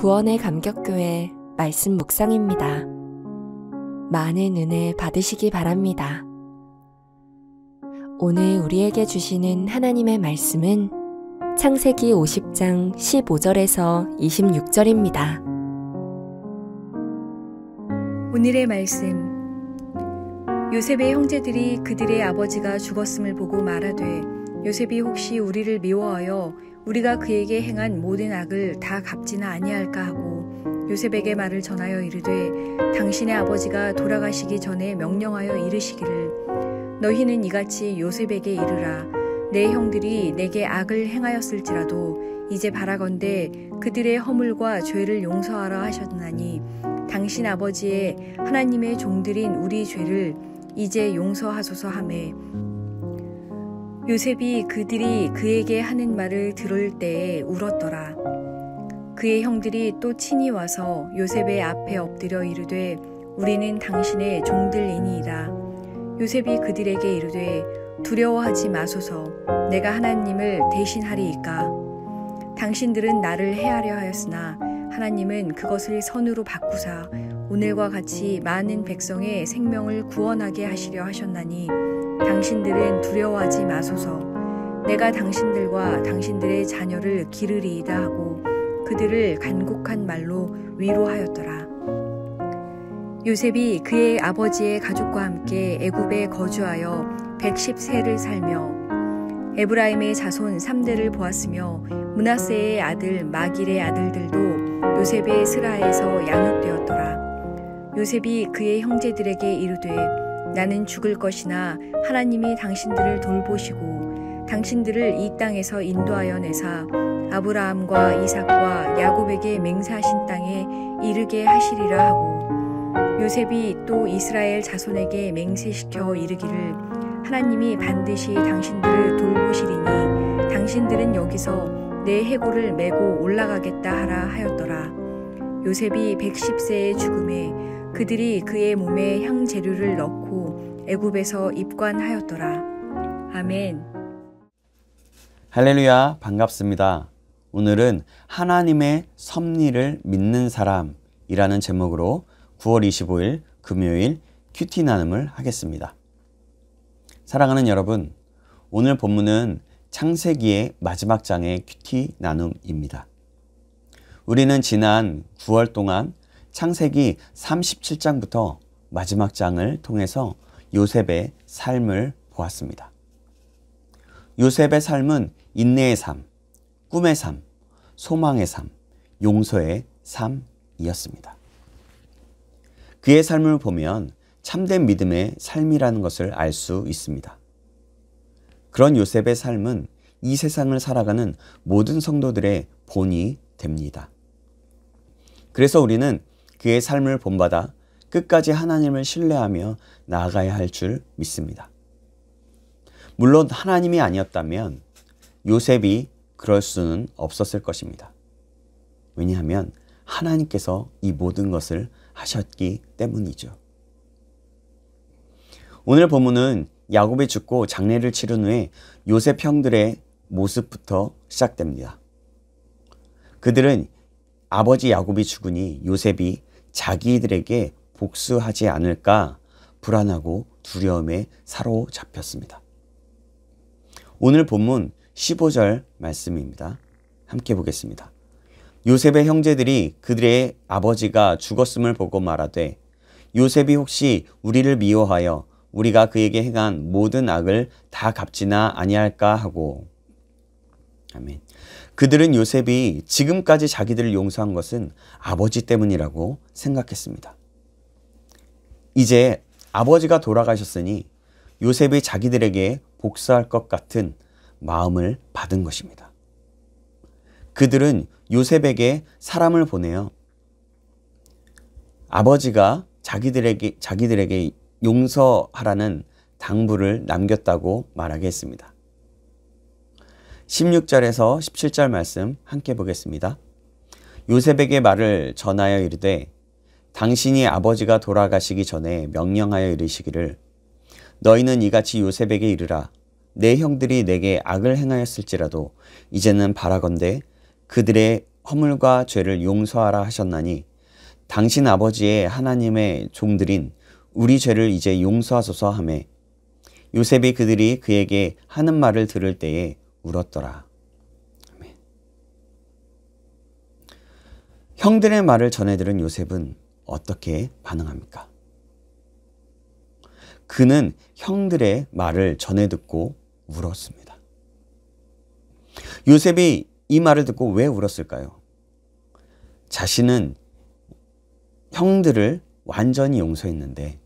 구원의 감격교회 말씀 묵상입니다. 많은 은혜 받으시기 바랍니다. 오늘 우리에게 주시는 하나님의 말씀은 창세기 50장 15절에서 26절입니다. 오늘의 말씀. 요셉의 형제들이 그들의 아버지가 죽었음을 보고 말하되 요셉이 혹시 우리를 미워하여 우리가 그에게 행한 모든 악을 다 갚지는 아니할까 하고 요셉에게 말을 전하여 이르되 당신의 아버지가 돌아가시기 전에 명령하여 이르시기를 너희는 이같이 요셉에게 이르라. 내 형들이 내게 악을 행하였을지라도 이제 바라건대 그들의 허물과 죄를 용서하라 하셨나니 당신 아버지의 하나님의 종들인 우리 죄를 이제 용서하소서 하매 요셉이 그들이 그에게 하는 말을 들을 때에 울었더라. 그의 형들이 또 친히 와서 요셉의 앞에 엎드려 이르되 우리는 당신의 종들이니이다. 요셉이 그들에게 이르되 두려워하지 마소서. 내가 하나님을 대신하리이까. 당신들은 나를 해하려 하였으나 하나님은 그것을 선으로 바꾸사 오늘과 같이 많은 백성의 생명을 구원하게 하시려 하셨나니 당신들은 두려워하지 마소서. 내가 당신들과 당신들의 자녀를 기르리이다 하고 그들을 간곡한 말로 위로하였더라. 요셉이 그의 아버지의 가족과 함께 애굽에 거주하여 110세를 살며 에브라임의 자손 3대를 보았으며 므낫세의 아들 마길의 아들들도 요셉의 스라에서 양육되었더라. 요셉이 그의 형제들에게 이르되 나는 죽을 것이나 하나님이 당신들을 돌보시고 당신들을 이 땅에서 인도하여 내사 아브라함과 이삭과 야곱에게 맹세하신 땅에 이르게 하시리라 하고 요셉이 또 이스라엘 자손에게 맹세시켜 이르기를 하나님이 반드시 당신들을 돌보시리니 당신들은 여기서 내 해골을 메고 올라가겠다 하라 하였더라. 요셉이 110세의 죽음에 그들이 그의 몸에 향재료를 넣고 애굽에서 입관하였더라. 아멘. 할렐루야, 반갑습니다. 오늘은 하나님의 섭리를 믿는 사람이라는 제목으로 9월 25일 금요일 큐티 나눔을 하겠습니다. 사랑하는 여러분, 오늘 본문은 창세기의 마지막 장의 큐티 나눔입니다. 우리는 지난 9월 동안 창세기 37장부터 마지막 장을 통해서 요셉의 삶을 보았습니다. 요셉의 삶은 인내의 삶, 꿈의 삶, 소망의 삶, 용서의 삶이었습니다. 그의 삶을 보면 참된 믿음의 삶이라는 것을 알 수 있습니다. 그런 요셉의 삶은 이 세상을 살아가는 모든 성도들의 본이 됩니다. 그래서 우리는 그의 삶을 본받아 끝까지 하나님을 신뢰하며 나아가야 할 줄 믿습니다. 물론 하나님이 아니었다면 요셉이 그럴 수는 없었을 것입니다. 왜냐하면 하나님께서 이 모든 것을 하셨기 때문이죠. 오늘 본문은 야곱이 죽고 장례를 치른 후에 요셉 형들의 모습부터 시작됩니다. 그들은 아버지 야곱이 죽으니 요셉이 자기들에게 복수하지 않을까 불안하고 두려움에 사로잡혔습니다. 오늘 본문 15절 말씀입니다. 함께 보겠습니다. 요셉의 형제들이 그들의 아버지가 죽었음을 보고 말하되 요셉이 혹시 우리를 미워하여 우리가 그에게 행한 모든 악을 다 갚지나 아니할까 하고 아멘. 그들은 요셉이 지금까지 자기들을 용서한 것은 아버지 때문이라고 생각했습니다. 이제 아버지가 돌아가셨으니 요셉이 자기들에게 복수할 것 같은 마음을 받은 것입니다. 그들은 요셉에게 사람을 보내어 아버지가 자기들에게 용서하라는 당부를 남겼다고 말하게 했습니다. 16절에서 17절 말씀 함께 보겠습니다. 요셉에게 말을 전하여 이르되 당신이 아버지가 돌아가시기 전에 명령하여 이르시기를 너희는 이같이 요셉에게 이르라. 내 형들이 내게 악을 행하였을지라도 이제는 바라건대 그들의 허물과 죄를 용서하라 하셨나니 당신 아버지의 하나님의 종들인 우리 죄를 이제 용서하소서 하매 요셉이 그들이 그에게 하는 말을 들을 때에 울었더라. 아멘. 형들의 말을 전해 들은 요셉은 어떻게 반응합니까? 그는 형들의 말을 전해 듣고 울었습니다. 요셉이 이 말을 듣고 왜 울었을까요? 자신은 형들을 완전히 용서했는데,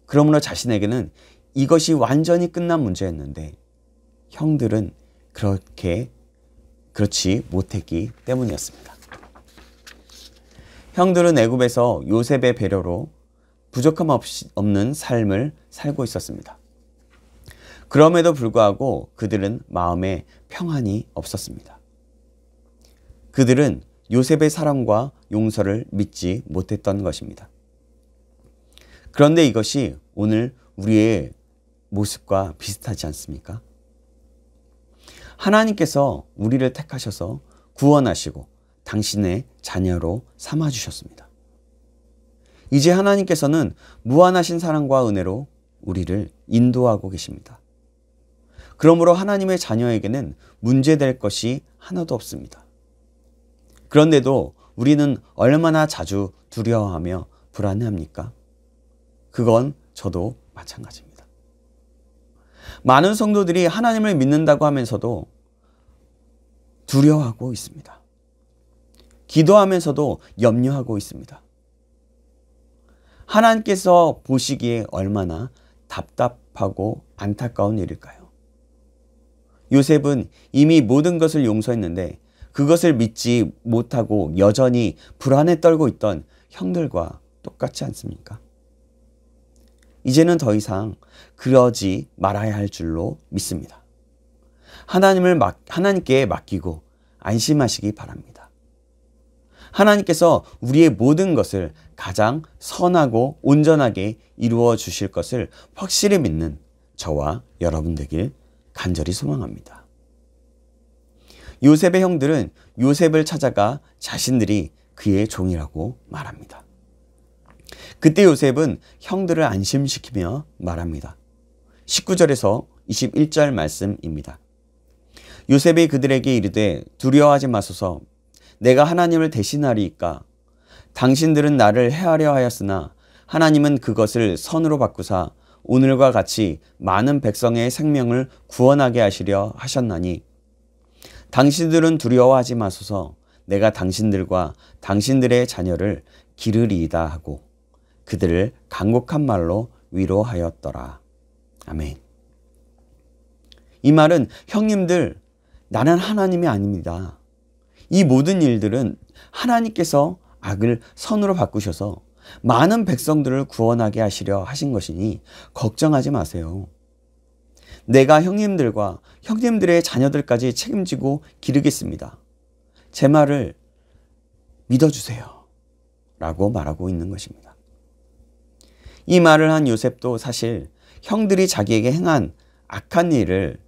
그러므로 자신에게는 이것이 완전히 끝난 문제였는데 형들은 그렇지 못했기 때문이었습니다. 형들은 애굽에서 요셉의 배려로 부족함 없는 삶을 살고 있었습니다. 그럼에도 불구하고 그들은 마음에 평안이 없었습니다. 그들은 요셉의 사랑과 용서를 믿지 못했던 것입니다. 그런데 이것이 오늘 우리의 모습과 비슷하지 않습니까? 하나님께서 우리를 택하셔서 구원하시고 당신의 자녀로 삼아주셨습니다. 이제 하나님께서는 무한하신 사랑과 은혜로 우리를 인도하고 계십니다. 그러므로 하나님의 자녀에게는 문제될 것이 하나도 없습니다. 그런데도 우리는 얼마나 자주 두려워하며 불안해합니까? 그건 저도 마찬가지입니다. 많은 성도들이 하나님을 믿는다고 하면서도 두려워하고 있습니다. 기도하면서도 염려하고 있습니다. 하나님께서 보시기에 얼마나 답답하고 안타까운 일일까요? 요셉은 이미 모든 것을 용서했는데 그것을 믿지 못하고 여전히 불안에 떨고 있던 형들과 똑같지 않습니까? 이제는 더 이상 그러지 말아야 할 줄로 믿습니다. 하나님께 맡기고 안심하시기 바랍니다. 하나님께서 우리의 모든 것을 가장 선하고 온전하게 이루어 주실 것을 확실히 믿는 저와 여러분 되길 간절히 소망합니다. 요셉의 형들은 요셉을 찾아가 자신들이 그의 종이라고 말합니다. 그때 요셉은 형들을 안심시키며 말합니다. 19절에서 21절 말씀입니다. 요셉이 그들에게 이르되 두려워하지 마소서. 내가 하나님을 대신하리이까. 당신들은 나를 해하려 하였으나 하나님은 그것을 선으로 바꾸사 오늘과 같이 많은 백성의 생명을 구원하게 하시려 하셨나니 당신들은 두려워하지 마소서. 내가 당신들과 당신들의 자녀를 기르리이다 하고 그들을 간곡한 말로 위로하였더라. 아멘. 이 말은 형님들, 나는 하나님이 아닙니다. 이 모든 일들은 하나님께서 악을 선으로 바꾸셔서 많은 백성들을 구원하게 하시려 하신 것이니 걱정하지 마세요. 내가 형님들과 형님들의 자녀들까지 책임지고 기르겠습니다. 제 말을 믿어주세요. 라고 말하고 있는 것입니다. 이 말을 한 요셉도 사실 형들이 자기에게 행한 악한 일을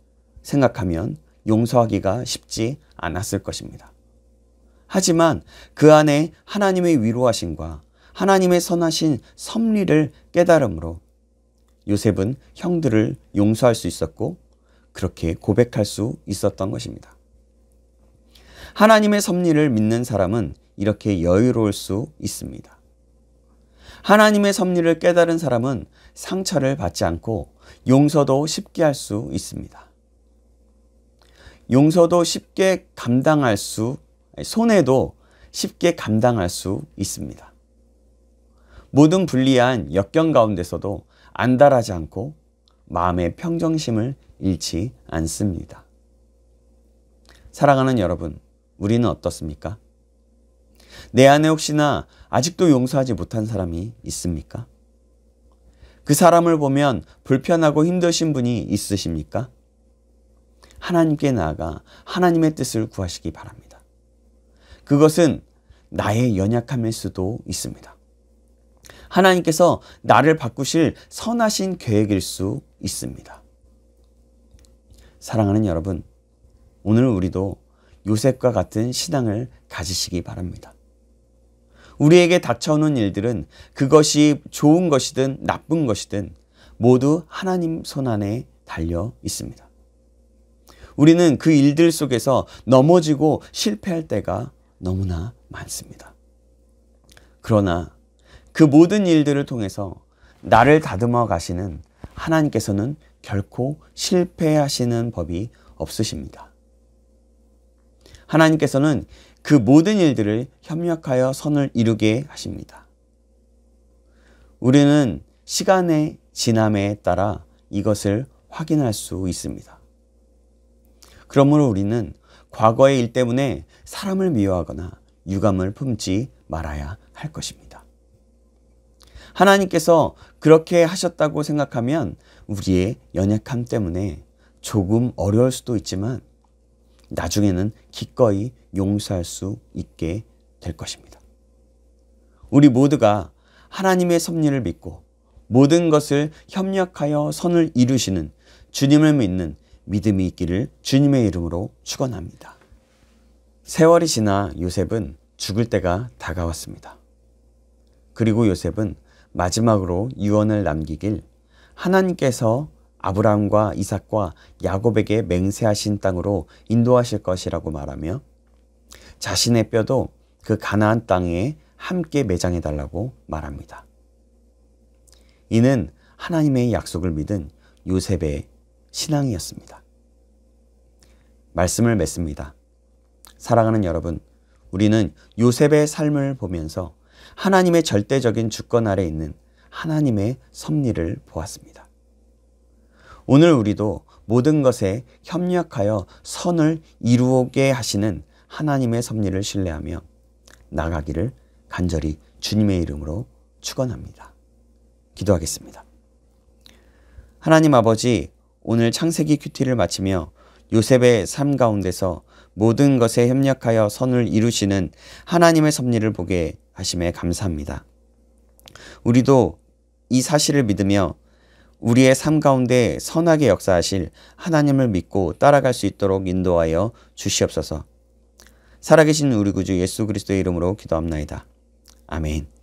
생각하면 용서하기가 쉽지 않았을 것입니다. 하지만 그 안에 하나님의 위로하심과 하나님의 선하신 섭리를 깨달음으로 요셉은 형들을 용서할 수 있었고 그렇게 고백할 수 있었던 것입니다. 하나님의 섭리를 믿는 사람은 이렇게 여유로울 수 있습니다. 하나님의 섭리를 깨달은 사람은 상처를 받지 않고 용서도 쉽게 할 수 있습니다. 용서도 쉽게 손해도 쉽게 감당할 수 있습니다. 모든 불리한 역경 가운데서도 안달하지 않고 마음의 평정심을 잃지 않습니다. 사랑하는 여러분, 우리는 어떻습니까? 내 안에 혹시나 아직도 용서하지 못한 사람이 있습니까? 그 사람을 보면 불편하고 힘드신 분이 있으십니까? 하나님께 나아가 하나님의 뜻을 구하시기 바랍니다. 그것은 나의 연약함일 수도 있습니다. 하나님께서 나를 바꾸실 선하신 계획일 수 있습니다. 사랑하는 여러분, 오늘 우리도 요셉과 같은 신앙을 가지시기 바랍니다. 우리에게 닥쳐오는 일들은 그것이 좋은 것이든 나쁜 것이든 모두 하나님 손안에 달려 있습니다. 우리는 그 일들 속에서 넘어지고 실패할 때가 너무나 많습니다. 그러나 그 모든 일들을 통해서 나를 다듬어 가시는 하나님께서는 결코 실패하시는 법이 없으십니다. 하나님께서는 그 모든 일들을 협력하여 선을 이루게 하십니다. 우리는 시간의 지남에 따라 이것을 확인할 수 있습니다. 그러므로 우리는 과거의 일 때문에 사람을 미워하거나 유감을 품지 말아야 할 것입니다. 하나님께서 그렇게 하셨다고 생각하면 우리의 연약함 때문에 조금 어려울 수도 있지만 나중에는 기꺼이 용서할 수 있게 될 것입니다. 우리 모두가 하나님의 섭리를 믿고 모든 것을 협력하여 선을 이루시는 주님을 믿는 믿음이 있기를 주님의 이름으로 축원합니다. 세월이 지나 요셉은 죽을 때가 다가왔습니다. 그리고 요셉은 마지막으로 유언을 남기길 하나님께서 아브라함과 이삭과 야곱에게 맹세하신 땅으로 인도하실 것이라고 말하며 자신의 뼈도 그 가나안 땅에 함께 매장해 달라고 말합니다. 이는 하나님의 약속을 믿은 요셉의 신앙이었습니다. 말씀을 맺습니다. 사랑하는 여러분, 우리는 요셉의 삶을 보면서 하나님의 절대적인 주권 아래 있는 하나님의 섭리를 보았습니다. 오늘 우리도 모든 것에 협력하여 선을 이루게 하시는 하나님의 섭리를 신뢰하며 나가기를 간절히 주님의 이름으로 축원합니다. 기도하겠습니다. 하나님 아버지, 오늘 창세기 큐티를 마치며 요셉의 삶 가운데서 모든 것에 협력하여 선을 이루시는 하나님의 섭리를 보게 하심에 감사합니다. 우리도 이 사실을 믿으며 우리의 삶 가운데 선하게 역사하실 하나님을 믿고 따라갈 수 있도록 인도하여 주시옵소서. 살아계신 우리 구주 예수 그리스도의 이름으로 기도합나이다. 아멘.